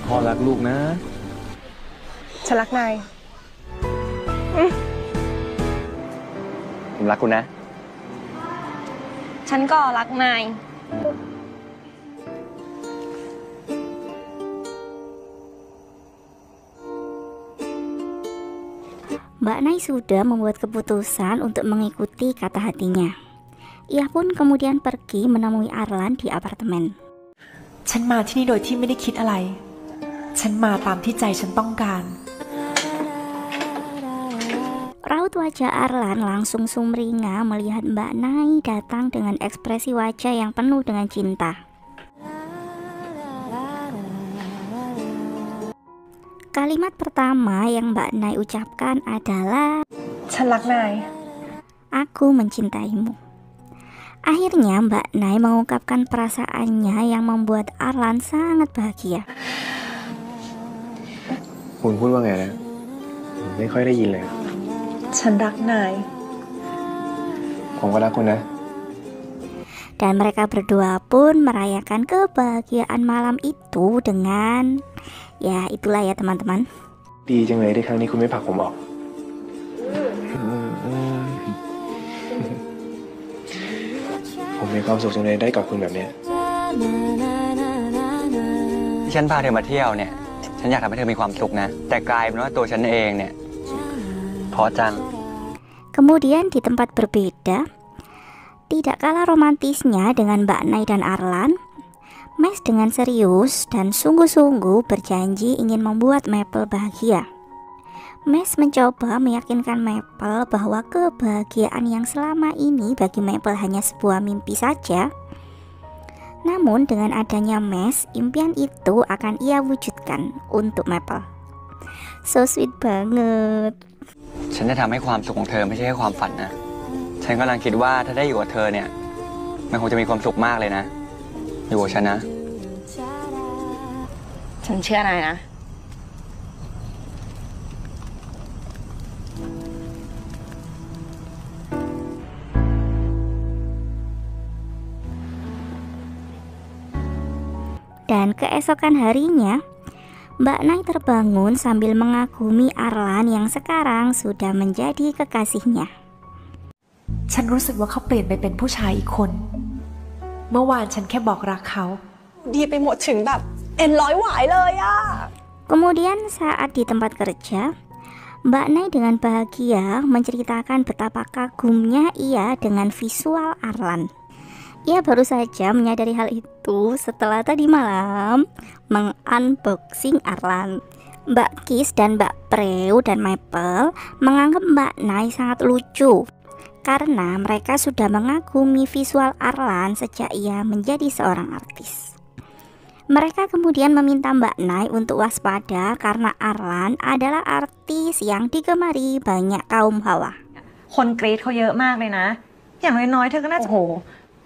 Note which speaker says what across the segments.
Speaker 1: พ่อรักลูกนะ
Speaker 2: ฉันรักนาย
Speaker 1: ผมรักคุณนะ
Speaker 3: ฉันก็รักนาย
Speaker 4: Mbak Nay sudah membuat keputusan untuk mengikuti kata hatinya. Ia pun kemudian pergi menemui Arlan di apartemen.
Speaker 5: ฉันมาที่นี่โดยที่ไม่ได้คิดอะไร ฉันมาตามที่ใจฉันต้องการ
Speaker 4: Raut wajah Arlan langsung sumringah melihat Mbak Nay datang dengan ekspresi wajah yang penuh dengan cinta. Kalimat pertama yang Mbak Nay ucapkan adalah,
Speaker 2: ฉันรักนาย
Speaker 4: Aku mencintaimu. Akhirnya Mbak Nay mengungkapkan perasaannya yang membuat Arlan sangat bahagia.
Speaker 1: คุณพูดว่าไงนะผมไม่ค่อยได้ยินเลย
Speaker 2: ฉันรักนาย
Speaker 1: ผมก็รักคุณนะ
Speaker 4: Dan mereka berdua pun merayakan kebahagiaan malam itu dengan, ya itulah ya teman-teman.
Speaker 1: ดีจังเลยที่ครั้งนี้คุณไม่ผลักผมออกผมมีความสุขจังเลยได้กับคุณแบบนี้
Speaker 6: ที่ฉันพาเธอมาเที่ยวเนี่ยฉันอยากทำให้เธอมีความสุขนะแต่กลายเป็นว่าตัวฉันเองเนี่ยท้อจัง
Speaker 4: Kemudian di tempat berbeda, tidak kalah romantisnya dengan Mbak Nay dan Arlan, Mes dengan serius dan sungguh-sungguh berjanji ingin membuat Maple bahagia. Mes mencoba meyakinkan Maple bahwa kebahagiaan yang selama ini bagi Maple hanya sebuah mimpi saja. Namun dengan adanya Mes, impian itu akan ia wujudkan untuk Maple. So sweet banget.
Speaker 6: ฉันจะทำให้ความสุขของเธอไม่ใช่แค่ความฝันนะฉันกำลังคิดว่าถ้าได้อยู่กับเธอเนี่ยมันคงจะมีความสุขมากเลยนะอยู่กับฉันนะ
Speaker 3: ฉันเชื่อนายนะ
Speaker 4: Dan keesokan harinya, Mbak Nay terbangun sambil mengagumi Arlan yang sekarang sudah menjadi kekasihnya.
Speaker 5: ฉันรู้สึกว่าเขาเปลี่ยนไปเป็นผู้ชายอีกคน เมื่อวานฉันแค่บอกรักเขา
Speaker 2: ดีไปหมดถึงแบบเอ็นร้อยหวายเลยอะ
Speaker 4: Kemudian saat di tempat kerja, Mbak Nay dengan bahagia menceritakan betapa kagumnya ia dengan visual Arlan. Ia baru saja menyadari hal itu setelah tadi malam mengunboxing Arlan. Mbak Kis dan Mbak Preu dan Maple menganggap Mbak Nay sangat lucu karena mereka sudah mengagumi visual Arlan sejak ia menjadi seorang artis. Mereka kemudian meminta Mbak Nay untuk waspada karena Arlan adalah artis yang digemari banyak kaum hawa.
Speaker 7: คนกรี๊ดเขาเยอะมากเลยนะอย่างน้อยๆเธอก็น่าจะโอ้โห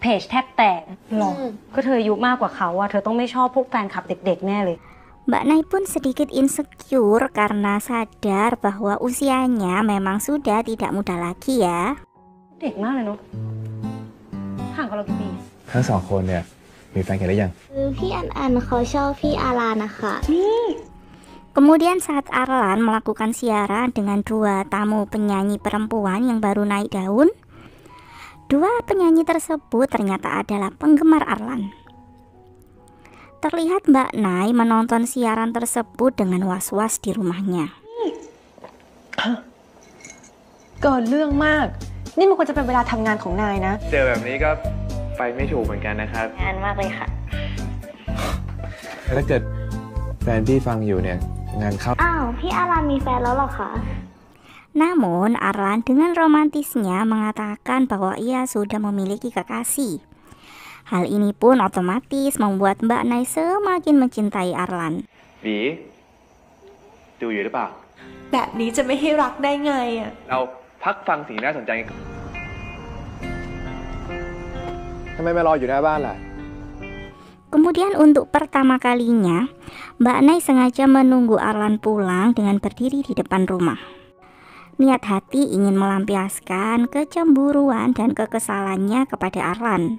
Speaker 7: เพจแทบแตกหรอก็เธออายุมากกว่าเขาอะเธอต้องไม่ชอบพวกแฟนคลับเด็กๆแน่เลย
Speaker 4: Mbak Nay pun sedikit insecure karena sadar bahwa usianya memang sudah tidak muda lagi ya.
Speaker 7: เด็กมากเลยเนาะห่างกับเรากี่ปี
Speaker 1: ทั้งสองคนเนี่ยมีแฟนกันหรือยัง
Speaker 8: พี่อันเขาชอบพี่อารานะคะ
Speaker 4: Kemudian saat Arlan melakukan siaran dengan dua tamu penyanyi perempuan yang baru naik daun, dua penyanyi tersebut ternyata adalah penggemar Arlan. Terlihat Mbak Nay menonton siaran tersebut dengan was-was di rumahnya.
Speaker 2: เกินเรื่องมากนี่มันควรจะเป็นเวลาทำงานของนายนะ
Speaker 1: เจอแบบนี้ก็ไปไม่ถูกเหมือนกันนะครับ
Speaker 3: งานมากเลยค่ะ
Speaker 1: ถ้าเกิดแฟนพี่ฟังอยู่เนี่ยงานเข้า
Speaker 8: อ้าวพี่อารามีแฟนแล้วเหรอคะ
Speaker 4: Namun Arlan dengan romantisnya mengatakan bahwa ia sudah memiliki kekasih. Hal ini pun otomatis membuat Mbak Nay semakin mencintai Arlan.
Speaker 1: บีดูอยู่หรือเปล่า
Speaker 5: แบบนี้จะไม่ให้รักได้ไงอะ
Speaker 1: เราพักฟังสิ่งน่าสนใจกันทำไมไม่รออยู่หน้าบ้านล่ะ
Speaker 4: Kemudian untuk pertama kalinya, Mbak Nay sengaja menunggu Arlan pulang dengan berdiri di depan rumah. Niat hati ingin melampiaskan kecemburuan dan kekesalannya kepada Arlan.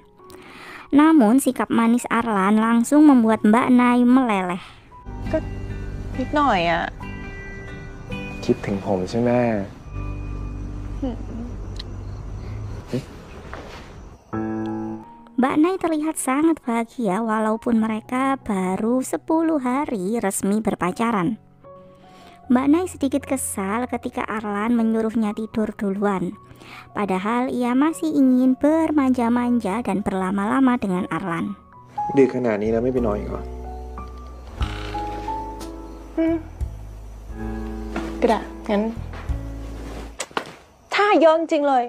Speaker 4: Namun sikap manis Arlan langsung membuat Mbak Nay meleleh.
Speaker 2: ก็นิดหน่อยอะ
Speaker 1: คิดถึงผมใช่ไหม
Speaker 4: Mbak Nay terlihat sangat bahagia walaupun mereka baru 10 hari resmi berpacaran. Mbak Nay sedikit kesal ketika Arlan menyuruhnya tidur duluan. Padahal ia masih ingin bermanja-manja dan berlama-lama dengan Arlan.
Speaker 1: ดึกขนาดนี้แล้วไม่ไปนอนอีกเหรอ
Speaker 2: ก็ได้งั้นถ้าเยอะจริงๆเลย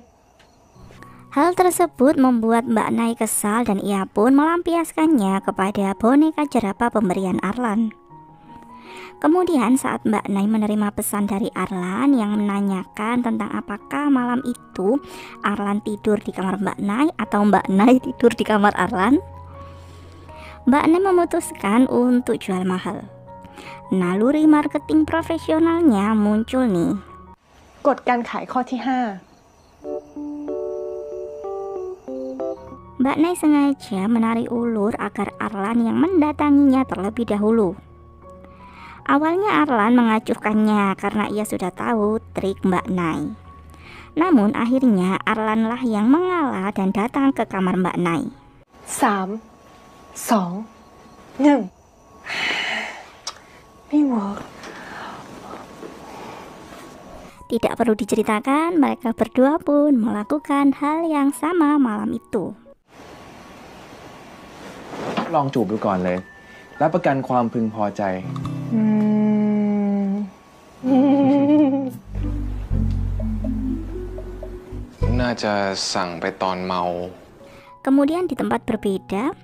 Speaker 4: Hal tersebut membuat Mbak Nay kesal dan ia pun melampiaskannya kepada boneka jerapah pemberian Arlan. Kemudian saat Mbak Nay menerima pesan dari Arlan yang menanyakan tentang apakah malam itu Arlan tidur di kamar Mbak Nay atau Mbak Nay tidur di kamar Arlan, Mbak Nay memutuskan untuk jual mahal. Naluri marketing profesionalnya muncul nih.
Speaker 2: กฎการขายข้อที่
Speaker 4: Mbak Nay sengaja menarik ulur agar Arlan yang mendatanginya terlebih dahulu. Awalnya Arlan mengacuhkannya karena ia sudah tahu trik Mbak Nay. Namun akhirnya Arlanlah yang mengalah dan datang ke kamar Mbak Nay.
Speaker 2: 3 2 1ไม่เวิร์ก
Speaker 4: Tidak perlu diceritakan, mereka berdua pun melakukan hal yang sama malam itu.
Speaker 1: ลองจูบดูก่อนเลยรับประกันความพึงพอใจ
Speaker 9: น่าจะสั่งไปตอนเมา
Speaker 4: Kemudian di tempat berbeda,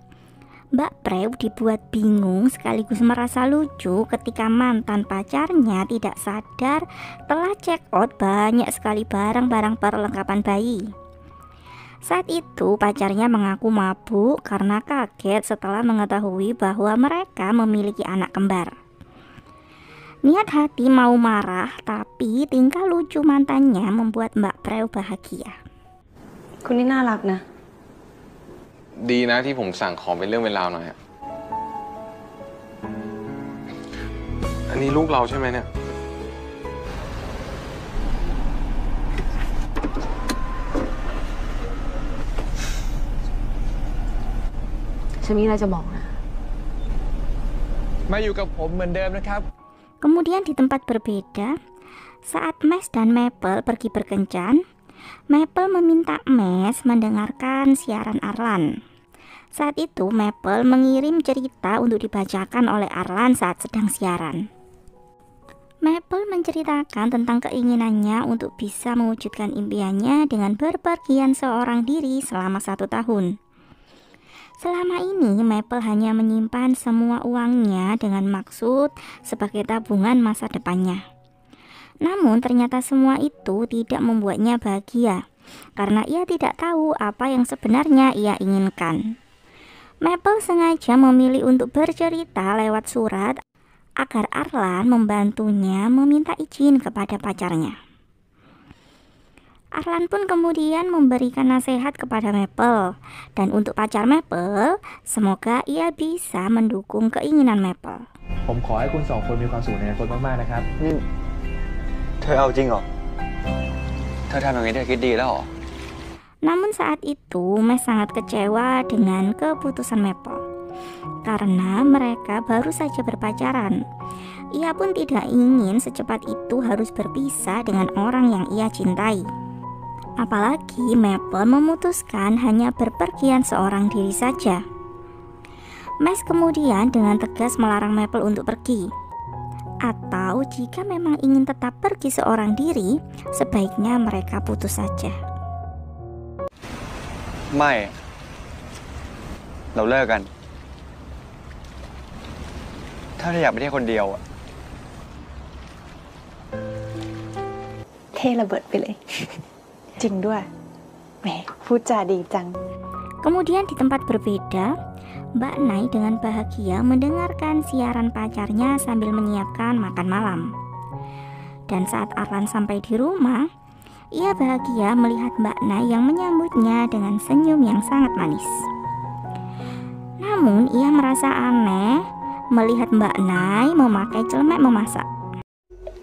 Speaker 4: Mbak Prew dibuat bingung sekaligus merasa lucu ketika mantan pacarnya tidak sadar telah check out banyak sekali barang-barang perlengkapan bayi. Saat itu pacarnya mengaku mabuk karena kaget setelah mengetahui bahwa mereka memiliki anak kembar. Niat hati mau marah, tapi tingkah lucu mantannya membuat Mbak Prew bahagia.
Speaker 7: คุณนี่น่ารักนะ
Speaker 9: ดีนะที่ผมสั่งของเป็นเรื่องเป็นราวหน่อยอะอันนี้ลูกเราใช่ไหมเนี่ย
Speaker 5: ฉันมีอะไรจะบอกนะ
Speaker 1: มาอยู่กับผมเหมือนเดิมนะครับ
Speaker 4: Kemudian di tempat berbeda, saat Mes dan Maple pergi berkencan, Maple meminta Mes mendengarkan siaran Arlan. Saat itu Maple mengirim cerita untuk dibacakan oleh Arlan saat sedang siaran. Maple menceritakan tentang keinginannya untuk bisa mewujudkan impiannya dengan berpergian seorang diri selama 1 tahun. Selama ini Maple hanya menyimpan semua uangnya dengan maksud sebagai tabungan masa depannya. Namun ternyata semua itu tidak membuatnya bahagia karena ia tidak tahu apa yang sebenarnya ia inginkan. Maple sengaja memilih untuk bercerita lewat surat agar Arlan membantunya meminta izin kepada pacarnya. Arlan pun kemudian memberikan nasihat kepada Maple, dan untuk pacar Maple, semoga ia bisa mendukung keinginan Maple.
Speaker 1: ผมขอให้คุณ2 คนมีความสุขในอนาคตมากๆนะครับ
Speaker 6: นี่เธอเอาจริงเหรอ เธอทำอย่างนี้เธอคิดดีแล้วเหรอ
Speaker 4: Namun saat itu, Mes sangat kecewa dengan keputusan Maple, karena mereka baru saja berpacaran. Ia pun tidak ingin secepat itu harus berpisah dengan orang yang ia cintai. Apalagi Maple memutuskan hanya berpergian seorang diri saja. Mes kemudian dengan tegas melarang Maple untuk pergi. Atau jika memang ingin tetap pergi seorang diri, sebaiknya mereka putus saja.
Speaker 6: ไม่ เราเลิกกัน ถ้าเธออยากไปเที่ยวคนเดียวอะ
Speaker 2: เทระเบิดไปเลย จริงด้วยแหมพูดจาดีจัง
Speaker 4: Kemudian di tempat berbeda, Mbak Nay dengan bahagia mendengarkan siaran pacarnya sambil menyiapkan makan malam. Dan saat Arlan sampai di rumah, ia bahagia melihat Mbak Nay yang menyambutnya dengan senyum yang sangat manis. Namun ia merasa aneh melihat Mbak Nai memakai celemek memasak.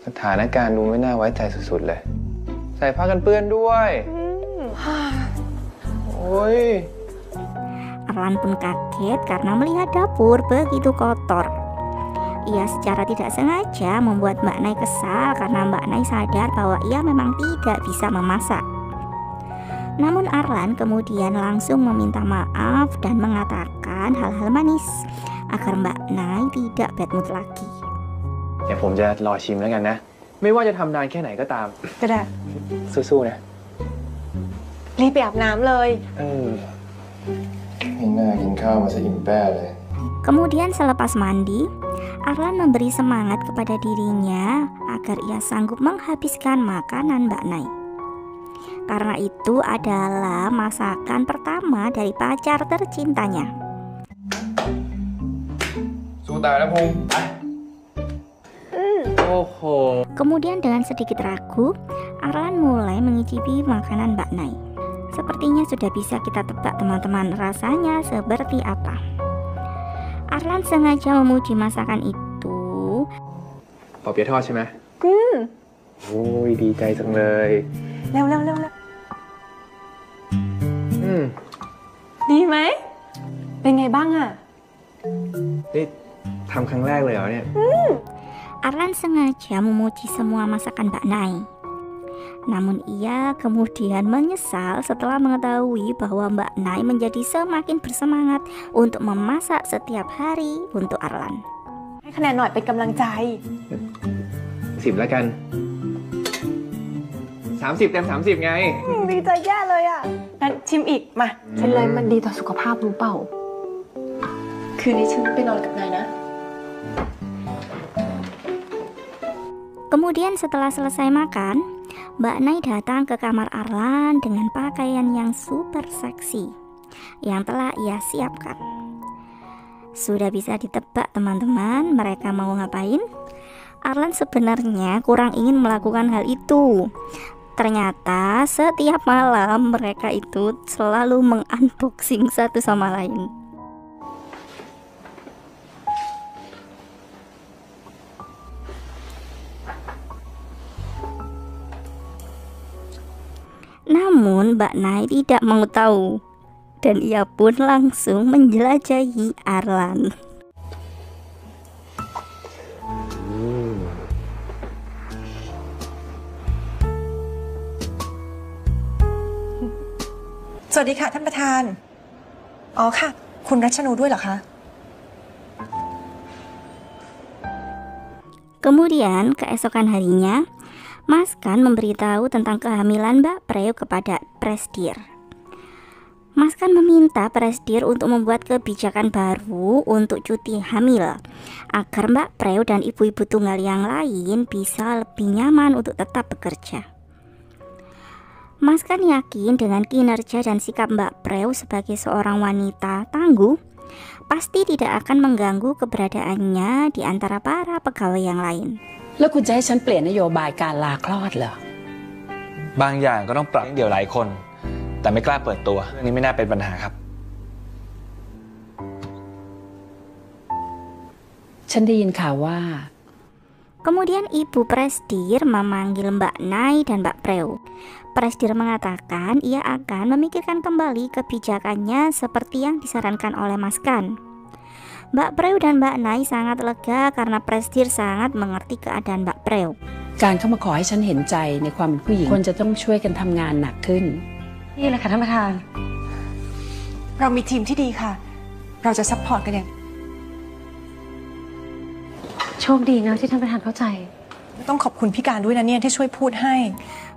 Speaker 1: สถานการณ์ดูไม่น่าไว้ใจสุดๆเลย ใส่ผ้ากันเปื้อนด้วยโอ้ย
Speaker 4: Arlan pun kaget karena melihat dapur begitu kotor. Ia secara tidak sengaja membuat Mbak Nai kesal karena Mbak Nai sadar bahwa ia memang tidak bisa memasak. Namun Arlan kemudian langsung meminta maaf dan mengatakan hal-hal manis agar Mbak Nai tidak bad mood lagi.
Speaker 1: เดี๋ยวผมจะรอชิมแล้วกันนะ ไม่ว่าจะทำนานแค่ไหนก็ตาม
Speaker 2: ก็ได้
Speaker 1: สู้ๆนะ
Speaker 2: รีบไปอาบน้ำเลย
Speaker 1: ไม่น่ากินข้าวมาซะอิ่มแป้เลย
Speaker 4: Kemudian selepas mandi, Arlan memberi semangat kepada dirinya agar ia sanggup menghabiskan makanan Mbak Nai. Karena itu adalah masakan pertama dari pacar tercintanya.
Speaker 1: สู้ตายแล้วพงษ์ไปโอ้โห
Speaker 4: Kemudian dengan sedikit ragu, Arlan mulai mengicipi makanan Mbak Nai. Sepertinya sudah bisa kita tebak teman-teman rasanya seperti apa. Arlan sengaja memuji masakan itu.
Speaker 1: ปอเปี๊ยะทอดใช่ไหมโอ้ยดีใจจังเลย
Speaker 2: เร็ว ดีไหม เป็นไงบ้างอะ
Speaker 1: นี่ทำครั้งแรกเลยเหรอเนี่ย
Speaker 4: Arlan sengaja memuji semua masakan Mbak Nai. Namun ia kemudian menyesal setelah mengetahui bahwa Mbak Nai menjadi semakin bersemangat untuk memasak setiap hari untuk Arlan.
Speaker 2: ให้คะแนนหน่อยเป็นกำลังใจ
Speaker 1: 10แล้วกัน 30 เต็ม 30 ไง
Speaker 2: ดีใจแย่เลยอ่ะงั้นชิมอีก มา
Speaker 5: เป็นไรมันดีต่อสุขภาพรู้เปล่า
Speaker 2: คืนนี้ฉันไปนอนกับนายนะ
Speaker 4: Kemudian setelah selesai makan, Mbak Nai datang ke kamar Arlan dengan pakaian yang super seksi yang telah ia siapkan. Sudah bisa ditebak teman-teman mereka mau ngapain? Arlan sebenarnya kurang ingin melakukan hal itu. Ternyata setiap malam mereka itu selalu mengunboxing satu sama lain. Namun Mbak Nai tidak mau tahu dan ia pun langsung menjelajahi Arlan.
Speaker 2: Sawasdiค่ะท่านประธาน อ๋อค่ะ คุณรัชนูด้วยเหรอคะ
Speaker 4: Kemudian keesokan harinya, Mas Kan memberitahu tentang kehamilan Mbak Preu kepada Presdir. Mas Kan meminta Presdir untuk membuat kebijakan baru untuk cuti hamil, agar Mbak Preu dan ibu-ibu tunggal yang lain bisa lebih nyaman untuk tetap bekerja. Mas Kan yakin dengan kinerja dan sikap Mbak Preu sebagai seorang wanita tangguh, pasti tidak akan mengganggu keberadaannya di antara para pegawai yang lain.
Speaker 10: แล้วคุณจะให้ฉันเปลี่ยนนโยบายการลาคลอดเหรอ
Speaker 6: บางอย่างก็ต้องปรับเดี่ยวหลายคน แต่ไม่กล้าเปิดตัวเรื่องนี้ไม่น่าเป็นปัญหาครับ
Speaker 10: ฉันได้ยินข่าวว่า
Speaker 4: Kemudian Ibu Presdir memanggil Mbak Nai dan Mbak Preu. Presdir mengatakan ia akan memikirkan kembali kebijakannya seperti yang disarankan oleh Mas Kan. Mbak Preu dan Mbak Nai sangat lega karena Presdir sangat mengerti keadaan Mbak Preu.
Speaker 10: การเข้ามาขอให้ฉันเห็นใจในความเป็นผู้หญิงคนจะต้องช่วยกันทำงานหนักขึ้น
Speaker 7: นี่เลยค่ะท่านประธาน
Speaker 2: เรามีทีมที่ดีค่ะ เราจะซัพพอร์ตกันอย่าง
Speaker 7: โชคดีนะที่ท่านประธานเข้าใจ
Speaker 2: ต้องขอบคุณพี่การด้วยนะเนี่ยที่ช่วยพูดให้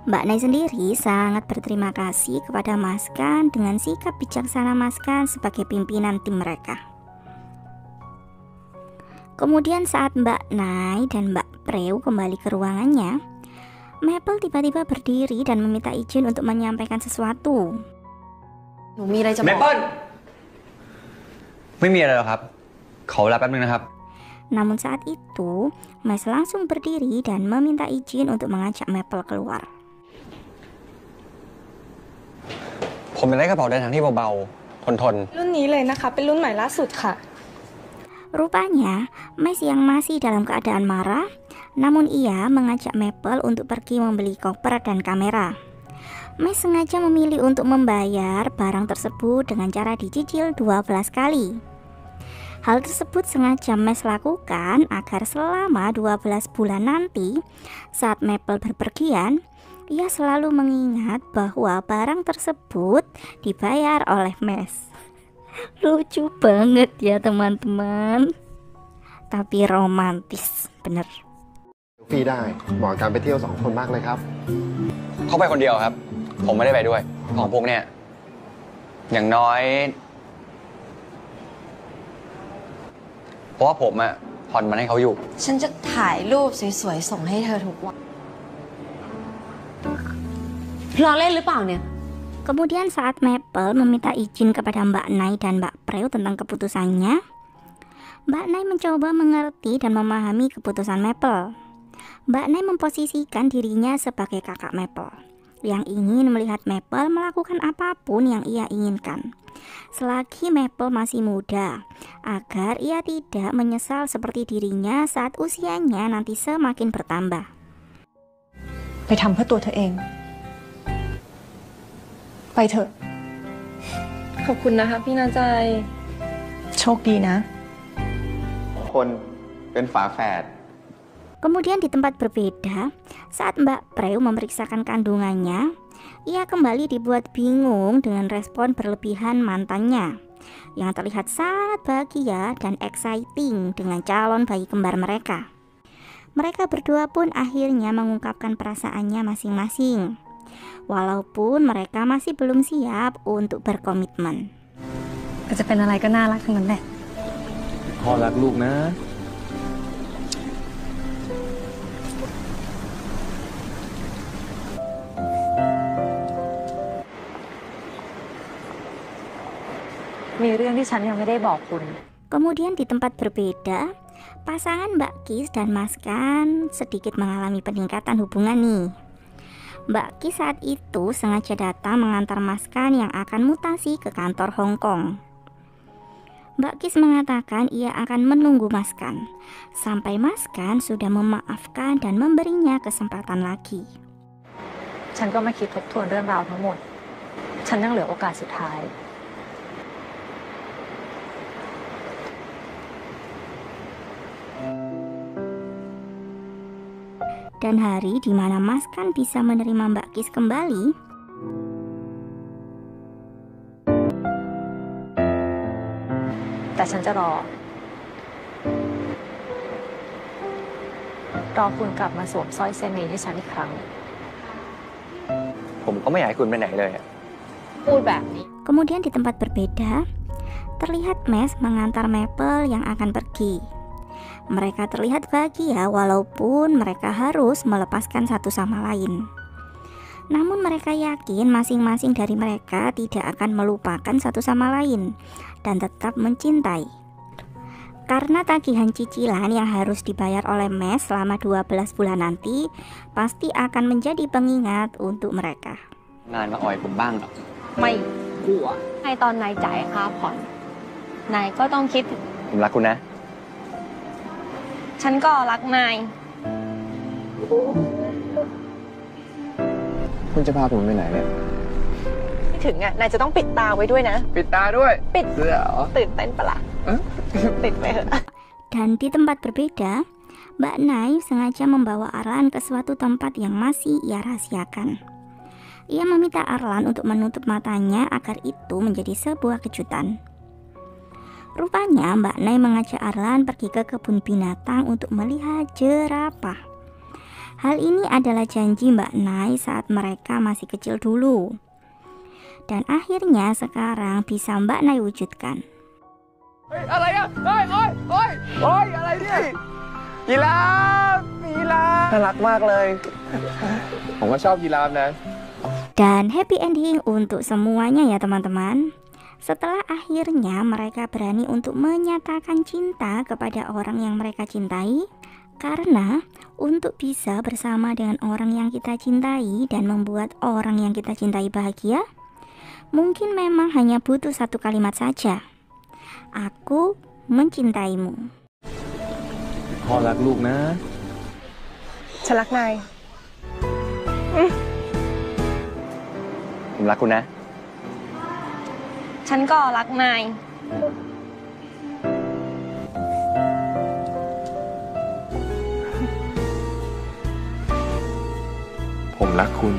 Speaker 4: Mbak Nai sendiri sangat berterima kasih kepada Mas Kan dengan sikap bijaksana Mas Kan sebagai pimpinan tim mereka. Kemudian saat Mbak Nai dan Mbak Preu kembali ke ruangannya, Maple tiba-tiba berdiri dan meminta izin untuk menyampaikan sesuatu.
Speaker 3: หนูมีอะไรจะบอก
Speaker 6: เมเปิ้ลไม่มีอะไรหรอกครับขอเวลาแป๊บนึงนะครับ
Speaker 4: Namun saat itu, Mas langsung berdiri dan meminta izin untuk mengajak Maple keluar.
Speaker 6: ผมอยากได้กระเป๋าเดินทางที่เบาๆทน
Speaker 11: รุ่นนี้เลยนะคะ เป็นรุ่นใหม่ล่าสุดค่ะ
Speaker 4: Rupanya, Mes yang masih dalam keadaan marah, namun ia mengajak Maple untuk pergi membeli koper dan kamera. Mes sengaja memilih untuk membayar barang tersebut dengan cara dicicil 12 kali. Hal tersebut sengaja Mes lakukan agar selama 12 bulan nanti, saat Maple berpergian, ia selalu mengingat bahwa barang tersebut dibayar oleh Mes. Lucu banget ya teman-teman, tapi romantis bener.
Speaker 11: ฟรีได้เหมาะการไปเที่ยว2 คนมากเลยครับ
Speaker 6: เขาไปคนเดียวครับ ผมไม่ได้ไปด้วย ของพวกเนี่ยอย่างน้อย เพราะว่าผมอะผ่อนมันให้เขาอยู่
Speaker 3: ฉันจะถ่ายรูปสวยๆส่งให้เธอทุกวันล้อเล่นหรือเปล่าเนี่ย
Speaker 4: Kemudian saat Maple meminta izin kepada Mbak Nai dan Mbak Preu tentang keputusannya, Mbak Nai mencoba mengerti dan memahami keputusan Maple. Mbak Nai memposisikan dirinya sebagai kakak Maple yang ingin melihat Maple melakukan apapun yang ia inginkan selagi Maple masih muda, agar ia tidak menyesal seperti dirinya saat usianya nanti semakin bertambah.
Speaker 2: ไปทำเพื่อตัวเธอเอง ไปเถอะ
Speaker 7: ขอบคุณนะคะพี่นาใจ
Speaker 2: โชคดีนะ
Speaker 1: คนเป็นฝาแฝด
Speaker 4: Kemudian di tempat berbeda, saat Mbak Preu memeriksakan kandungannya, ia kembali dibuat bingung dengan respon berlebihan mantannya yang terlihat sangat bahagia dan exciting dengan calon bayi kembar mereka. Mereka berdua pun akhirnya mengungkapkan perasaannya masing-masing, walaupun mereka masih belum siap untuk berkomitmen.
Speaker 7: ก็จะเป็นอะไรก็น่ารักทั้งนั้นแหละ
Speaker 1: พ่อรักลูกนะ
Speaker 7: มีเรื่องที่ฉันยังไม่ได้บอกคุณ
Speaker 4: Kemudian di tempat berbeda, pasangan Mbak Kis dan Mas Kan sedikit mengalami peningkatan hubungan nih. Mbak Kis saat itu sengaja datang mengantar Mas Kan yang akan mutasi ke kantor Hong Kong. Mbak Kis mengatakan ia akan menunggu Mas Kan sampai Mas Kan sudah memaafkan dan memberinya kesempatan lagi.
Speaker 7: ฉันก็มาคิดทบทวนเรื่องราวทั้งหมด ฉันยังเหลือโอกาสสุดท้าย
Speaker 4: Dan hari di mana Mas Kan bisa menerima Mbak Kis kembali,
Speaker 7: แต่ฉันจะรอคุณกลับมาสวมสร้อยเส้นนี้ให้ฉันอีกครั้ง
Speaker 6: ผมก็ไม่อยากให้คุณไปไหนเลยอะ
Speaker 7: พูดแบบนี้
Speaker 4: kemudian di tempat berbeda, terlihat Mes mengantar Maple yang akan pergi. Mereka terlihat bahagia walaupun mereka harus melepaskan satu sama lain. Namun mereka yakin masing-masing dari mereka tidak akan melupakan satu sama lain dan tetap mencintai. Karena tagihan cicilan yang harus dibayar oleh Mes selama 12 bulan nanti pasti akan menjadi pengingat untuk mereka.
Speaker 6: งานมาอ่อยผมบ้างหรอ
Speaker 7: ไม่กลัวในตอนนายจ่ายค่าผ่อนนายก็ต้องคิดถึง
Speaker 6: ผมรักคุณนะ
Speaker 7: ฉันก็รักนาย
Speaker 1: คุณจะพาผมไปไหนเนี่ย
Speaker 2: ไม่ถึงอ่ะ นายจะต้องปิดตาไว้ด้วยนะ
Speaker 1: ปิดตาด้วย
Speaker 2: ปิด
Speaker 1: เสื้อเหรอ
Speaker 2: ตื่นเต้นปะล่ะปิดไปเถอะ
Speaker 4: Dan di tempat berbeda, Mbak Nai sengaja membawa Arlan ke suatu tempat yang masih ia rahasiakan. Ia meminta Arlan untuk menutup matanya agar itu menjadi sebuah kejutan. Rupanya Mbak Nai mengajak Arlan pergi ke kebun binatang untuk melihat jerapah. Hal ini adalah janji Mbak Nai saat mereka masih kecil dulu. Dan akhirnya sekarang bisa Mbak Nai wujudkan.
Speaker 1: อะไรอ่ะเฮ้ยอะไรเนี่ยยีราฟน่ารักมากเลย ผมก็ชอบยีราฟนะ
Speaker 4: Dan happy ending untuk semuanya ya teman-teman. Setelah akhirnya mereka berani untuk menyatakan cinta kepada orang yang mereka cintai, karena untuk bisa bersama dengan orang yang kita cintai dan membuat orang yang kita cintai bahagia, mungkin memang hanya butuh satu kalimat saja. Aku mencintaimu.
Speaker 1: พ่อรักลูกนะ
Speaker 2: ฉันรักนาย
Speaker 6: ผมรักคุณนะ
Speaker 3: ฉันก็รักนาย
Speaker 9: ผมรักคุณ